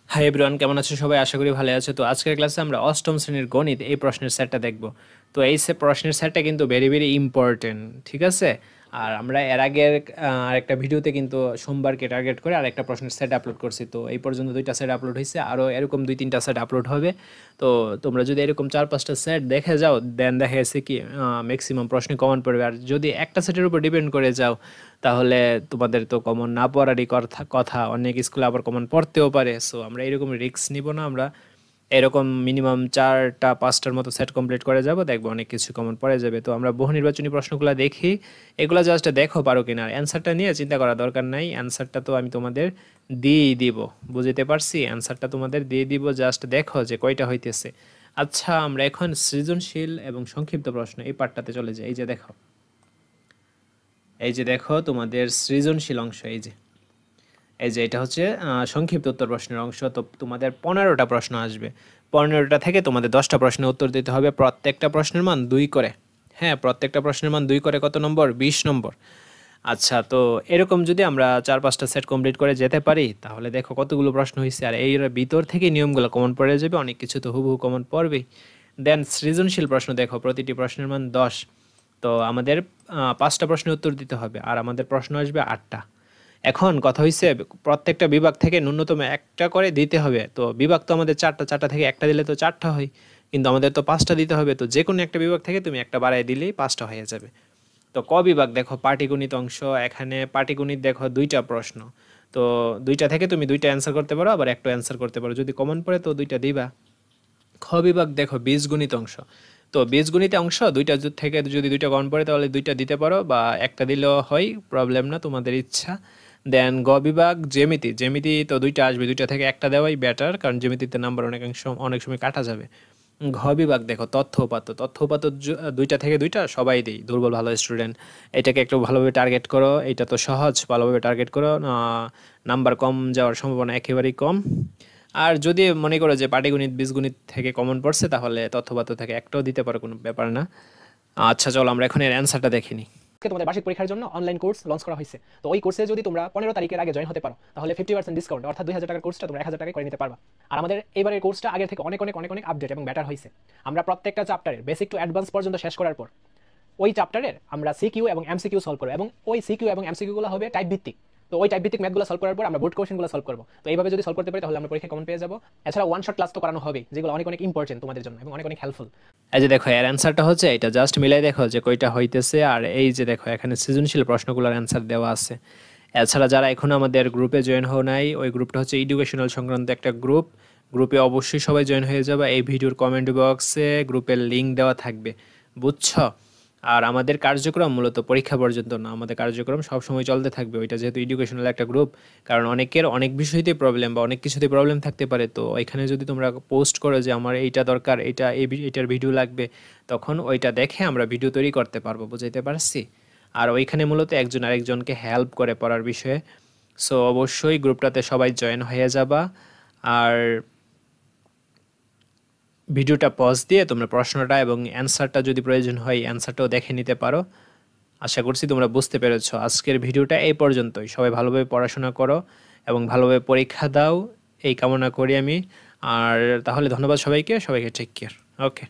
Hi everyone, কেমন আছো সবাই? আশা করি ভালো আছো। তো আজকের ক্লাসে আমরা অষ্টম শ্রেণীর গণিত এই প্রশ্নের সেটটা দেখব। তো এই প্রশ্নের সেটটা কিন্তু ভেরি ভেরি ইম্পর্টেন্ট, ঠিক আছে? আর আমরা এর আগের আরেকটা ভিডিওতে কিন্তু সোমবারকে টার্গেট করে আরেকটা প্রশ্নের সেট আপলোড করছি। তো এই পর্যন্ত দুইটা সেট আপলোড হয়েছে, আরও এরকম দুই তিনটা সেট আপলোড হবে। তো তোমরা যদি এরকম চার পাঁচটা সেট দেখে যাও, দেন দেখা গেছে কি ম্যাক্সিমাম প্রশ্নে কমন পড়বে। আর যদি একটা সেটের উপর ডিপেন্ড করে যাও, তাহলে তোমাদের তো কমন না পড়ারই কথা, অনেক স্কুলে আবার কমন পড়তেও পারে। সো আমরা এরকম রিস্ক নিব না। আমরা এরকম মিনিমাম 4টা 5টার মতো সেট কমপ্লিট করে যাব, দেখবো অনেক কিছু কমন পড়ে যাবে। তো আমরা বহু নির্বাচনী প্রশ্নগুলো দেখি, এগুলো জাস্ট দেখো পারো কিনা। অ্যান্সারটা নিয়ে চিন্তা করা দরকার নাই, অ্যান্সারটা তো আমি তোমাদের দিয়েই দিব। বুঝতে পারছি, অ্যান্সারটা তোমাদের দিয়ে দিব, জাস্ট দেখো যে কয়টা হইতেছে। আচ্ছা, আমরা এখন সৃজনশীল এবং সংক্ষিপ্ত প্রশ্ন এই পার্টটাতে চলে যাই। এই যে দেখো তোমাদের সৃজনশীল অংশ। এই যে এটা হচ্ছে সংক্ষিপ্ত উত্তর প্রশ্নের অংশ। তো তোমাদের 15টা প্রশ্ন আসবে। 15টা থেকে তোমাদের 10টা প্রশ্নের উত্তর দিতে হবে। প্রত্যেকটা প্রশ্নের মান 2 করে। হ্যাঁ, প্রত্যেকটা প্রশ্নের মান 2 করে। কত নম্বর? 20 নম্বর। আচ্ছা, তো এরকম যদি আমরা 4-5টা সেট কমপ্লিট করে যেতে পারি, তাহলে দেখো কতগুলো প্রশ্ন হয়েছে। আর এর ভিতর থেকে নিয়মগুলো কমন পড়ে যাবে, অনেক কিছু তো হুবহু কমন পড়বেই। দেন সৃজনশীল প্রশ্ন দেখো, প্রতিটি প্রশ্নের মান 10। তো আমাদের 5টা প্রশ্নের উত্তর দিতে হবে, আর আমাদের প্রশ্ন আসবে 8টা। এখন কথা হইছে, প্রত্যেকটা বিভাগ থেকে ন্যূনতম একটা করে দিতে হবে। তো বিভাগ তো আমাদের 4টা, 4টা থেকে একটা দিলে তো 4টা হয়, কিন্তু আমাদের তো 5টা দিতে হবে। তো যে কোনো একটা বিভাগ থেকে তুমি একটা বাড়ায় দিলেই 5টা হয়ে যাবে। তো ক বিভাগ দেখো, পাটিগণিত অংশ। এখানে পাটিগণিত দেখো 2টা প্রশ্ন। তো 2টা থেকে তুমি 2টা অ্যান্সার করতে পারো, আবার একটা অ্যান্সার করতে পারো। যদি কমন পড়ে তো 2টা দিবা। খ বিভাগ দেখো, বীজগণিত অংশ। তো বীজগণিত অংশ 2টা থেকে যদি 2টা কমন পড়ে তাহলে 2টা দিতে পারো, বা একটা দিলেও হয়, প্রবলেম না, তোমাদের ইচ্ছা। দেন গ বিভাগ জ্যামিতি। জ্যামিতি তো 2টা আসবে, 2টা থেকে একটা দেওয়াই বেটার, কারণ জ্যামিতিতে নাম্বার অনেক সময় কাটা যাবে। ঘ বিভাগ দেখো, তথ্য উপাত্ত। তথ্য উপাত্ত 2টা থেকে 2টা সবাই দেই, দুর্বল ভালো স্টুডেন্ট। এটাকে একটু ভালোভাবে টার্গেট করো, এটা তো সহজ, ভালোভাবে টার্গেট করো। নাম্বার কম যাওয়ার সম্ভাবনা একেবারেই কম। আর যদি মনে করো যে পাটিগণিত বীজগণিত থেকে কমন পড়ছে, তাহলে তথ্যপাত্র থেকে একটাও দিতে পারো, কোনো ব্যাপার না। আচ্ছা, চলো আমরা এখন এর অ্যান্সারটা দেখে নিই। আজকে তোমাদের বার্ষিক পরীক্ষার জন্য অনলাইন কোর্স লঞ্চ করা হয়েছে। তো ওই কোর্সে যদি তোমরা 15 তারিখের আগে জয়েন হতে পারো, তাহলে 50% ডিসকাউন্ট, অর্থাৎ 2000 টাকার কোর্সটা তোমরা 1000 টাকায় করে নিতে পারবা। আর আমাদের এবারের কোর্সটা আগের থেকে অনেক অনেক অনেক অনেক আপডেট এবং বেটার হয়েছে। আমরা প্রত্যেকটা চ্যাপ্টারের বেসিক টু অ্যাডভান্স পর্যন্ত শেষ করার পর ওই চ্যাপ্টারের আমরা সিকিউ এবং এমসিকিউ সলভ করবো, এবং ওই সিকিউ এবং এমসিকিউ গুলো হবে টাইপ ভিত্তিক। তো ওই টাইপ ভিত্তিক ম্যাথগুলো সলভ করার পর আমরা বোর্ড কোশ্চেনগুলো সলভ করবো। তো এইভাবে যদি সলভ করতে পারি, তাহলে আমরা পরীক্ষায় কমন পেয়ে যাবো। এছাড়া ওয়ান শট ক্লাস তো করানো হবে, যেগুলো অনেক অনেক ইম্পর্টেন্ট তোমাদের জন্য এবং অনেক অনেক হেল্পফুল। এই যে দেখো, এর অ্যান্সারটা হচ্ছে এটা, জাস্ট মিলাই দেখো যে কয়টা হইতেছে। আর এই যে দেখো, এখানে সৃজনশীল প্রশ্নগুলোর অ্যান্সার দেওয়া আছে। এছাড়া যারা এখনো আমাদের গ্রুপে জয়েন হও নাই, ওই গ্রুপটা হচ্ছে এডুকেশনাল সংক্রান্ত একটা গ্রুপ। গ্রুপে অবশ্যই সবাই জয়েন হয়ে যাবে। এই ভিডিওর কমেন্ট বক্সে গ্রুপের লিঙ্ক দেওয়া থাকবে, বুঝছো? আর আমাদের কার্যক্রম মূলত পরীক্ষা পর্যন্ত না, আমাদের কার্যক্রম সবসময় চলতে থাকবে। ওইটা যেহেতু এডুকেশনাল একটা গ্রুপ, কারণ অনেকের অনেক বিষয়তেই প্রবলেম বা অনেক কিছুতেই প্রবলেম থাকতে পারে। তো এখানে যদি তোমরা পোস্ট করো যে আমার এইটা দরকার, এইটার ভিডিও লাগবে, তখন ওইটা দেখে আমরা ভিডিও তৈরি করতে পারবো। বুঝাইতে পারছি? আর ওইখানে মূলত একজন আরেকজনকে হেল্প করে পড়ার বিষয়ে। সো অবশ্যই গ্রুপটাতে সবাই জয়েন হয়ে যাবা। আর ভিডিওটা পজ দিয়ে তোমরা প্রশ্নটা এবং অ্যান্সারটা যদি প্রয়োজন হয়, অ্যান্সারটাও দেখে নিতে পারো। আশা করছি তোমরা বুঝতে পেরেছো। আজকের ভিডিওটা এই পর্যন্তই। সবাই ভালোভাবে পড়াশোনা করো এবং ভালোভাবে পরীক্ষা দাও, এই কামনা করি আমি। আর তাহলে ধন্যবাদ সবাইকে, সবাইকে টেক কেয়ার। ওকে।